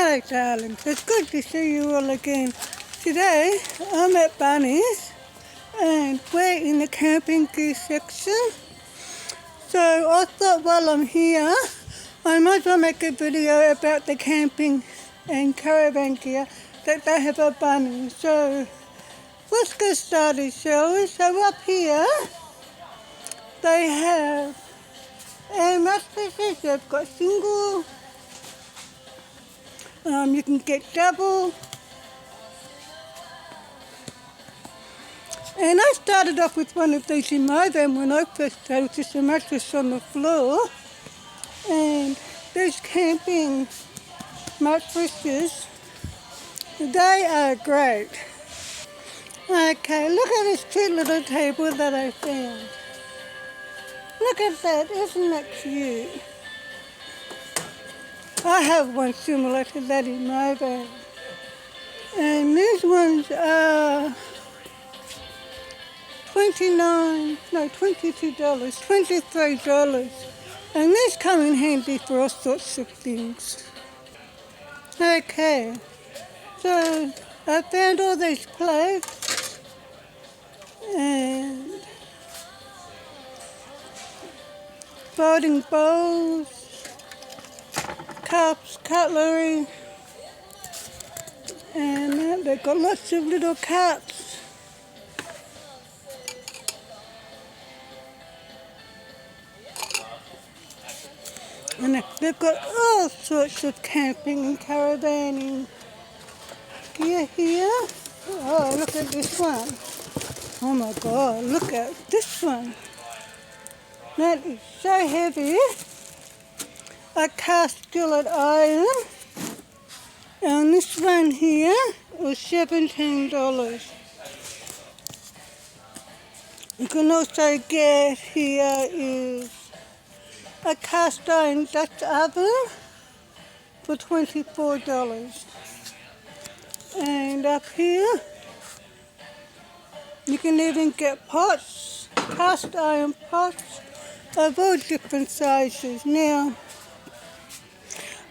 Hello darlings, it's good to see you all again. Today I'm at Bunnings and we're in the camping gear section. So I thought while I'm here I might as well make a video about the camping and caravan gear that they have at Bunnings. So let's get started, shall we? So up here they have mattresses. They've got single, you can get double. And I started off with one of these in my van when I first started, with just a mattress on the floor. And those camping mattresses, they are great. Okay, look at this cute little table that I found. Look at that, isn't that cute? I have one similar to that in my van. And these ones are $22, $23. And these come in handy for all sorts of things. Okay, so I found all these plates and folding bowls, cups, cutlery, and they've got lots of little cups. And they've got all sorts of camping and caravanning gear here. Oh, look at this one. Oh my God, look at this one. That is so heavy. A cast skillet iron. And this one here was $17. You can also get here is a cast iron Dutch oven for $24. And up here, you can even get pots, cast iron pots of all different sizes. Now,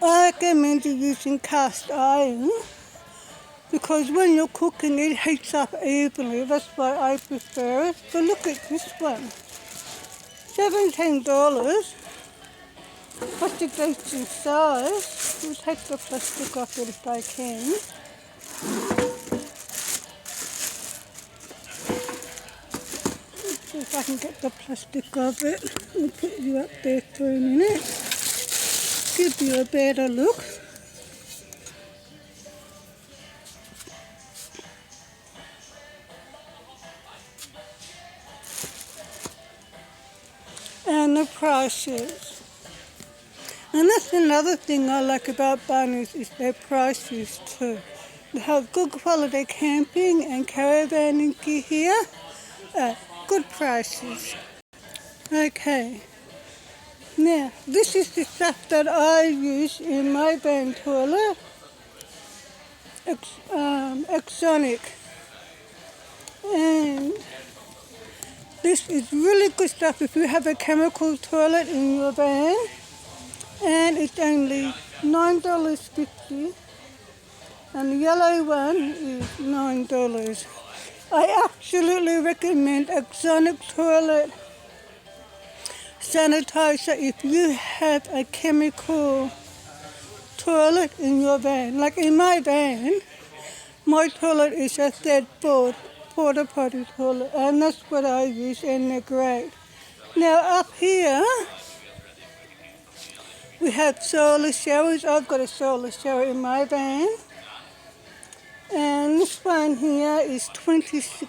I recommend you using cast iron because when you're cooking it heats up evenly. That's why I prefer it. But look at this one, $17. Plastic decent size. We'll take the plastic off it if I can. See if I can get the plastic off it. I'll put you up there for a minute. Give you a better look. And the prices. And that's another thing I like about Bunnings is their prices too. They have good quality camping and caravanning gear here at good prices. Okay. Now, this is the stuff that I use in my van toilet. Exonic. And this is really good stuff if you have a chemical toilet in your van. And it's only $9.50. And the yellow one is $9. I absolutely recommend Exonic toilet sanitizer if you have a chemical toilet in your van. Like in my van, my toilet is a third porta potty toilet, and that's what I use, and they're great. Now up here, we have solar showers. I've got a solar shower in my van. And this one here is $26.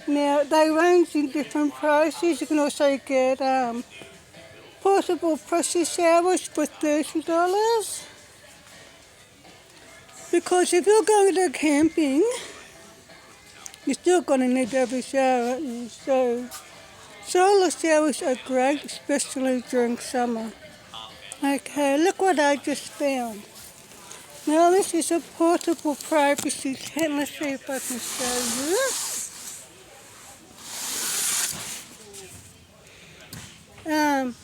Now, they range in different prices. You can also get portable pressure showers for $30. Because if you're going to camping, you're still going to need to have a shower. So, solar showers are great, especially during summer. Okay, look what I just found. Now, this is a portable privacy tent. Let's see if I can show you.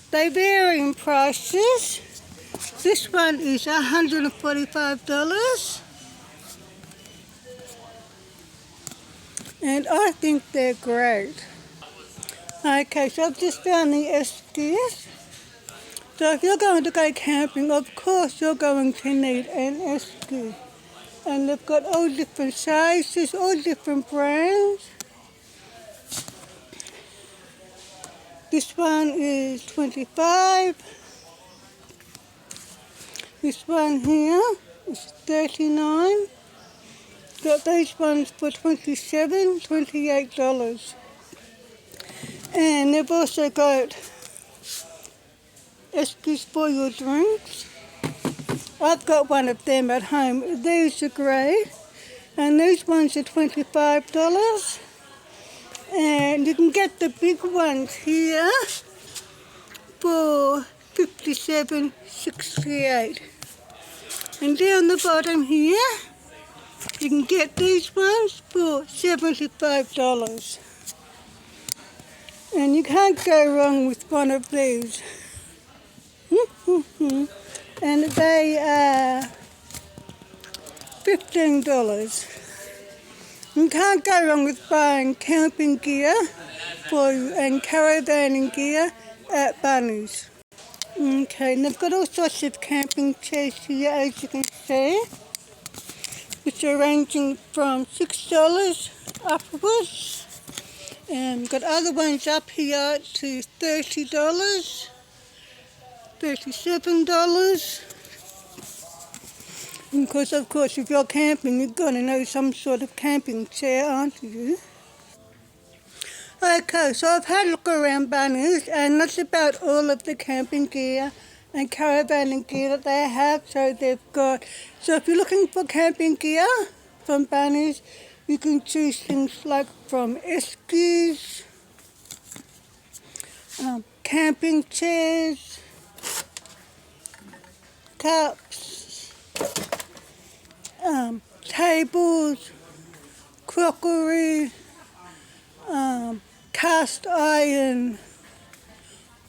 They vary in prices. This one is $145. And I think they're great. Okay, so I've just found the skis. So if you're going to go camping, of course you're going to need an ski. And they've got all different sizes, all different brands. This one is $25. This one here is $39. Got these ones for $27, $28. And they've also got skis for your drinks. I've got one of them at home. These are great. And these ones are $25. And you can get the big ones here for $57.68. And down the bottom here, you can get these ones for $75. And you can't go wrong with one of these. And they are $15. You can't go wrong with buying camping gear and caravanning gear at Bunnings. Okay, and they've got all sorts of camping chairs here, as you can see, which are ranging from $6 upwards. And we've got other ones up here to $30, $37. Because of course if you're camping, you're going to need some sort of camping chair, aren't you? Okay, so I've had a look around Bunnings, and that's about all of the camping gear and caravanning gear that they have. So if you're looking for camping gear from Bunnings, you can choose things like from skis, camping chairs, cups, tables, crockery, cast iron,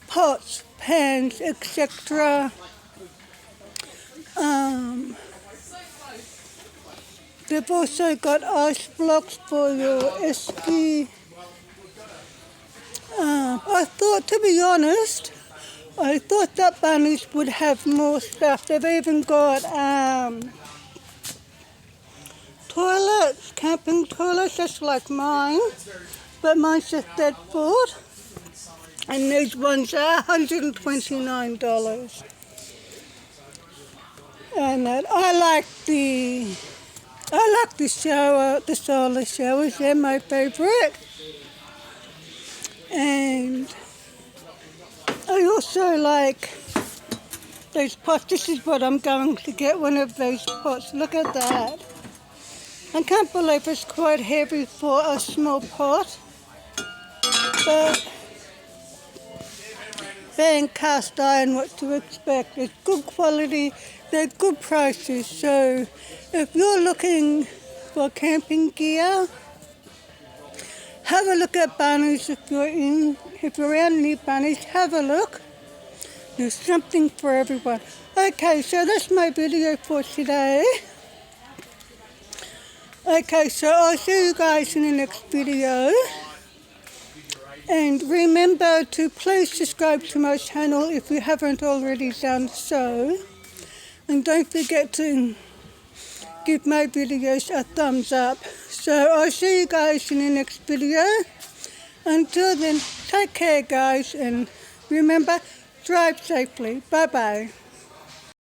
pots, pans, etc. They've also got ice blocks for your ski. I thought, to be honest, I thought that Bunnings would have more stuff. They've even got toilets, camping toilets, just like mine. But mine's just dead foot. And these ones are $129. And I like the solar showers. They're my favourite. And I also like those pots. This is what I'm going to get, one of those pots. Look at that. I can't believe it's quite heavy for a small pot. But being cast iron, what to expect? It's good quality, they're good prices. So if you're looking for camping gear, have a look at Bunnings. If you're around near Bunnings, have a look. There's something for everyone. Okay, so that's my video for today. Okay, so I'll see you guys in the next video. And remember to please subscribe to my channel if you haven't already done so. And don't forget to give my videos a thumbs up. So I'll see you guys in the next video. Until then, take care guys, and remember, drive safely. Bye-bye.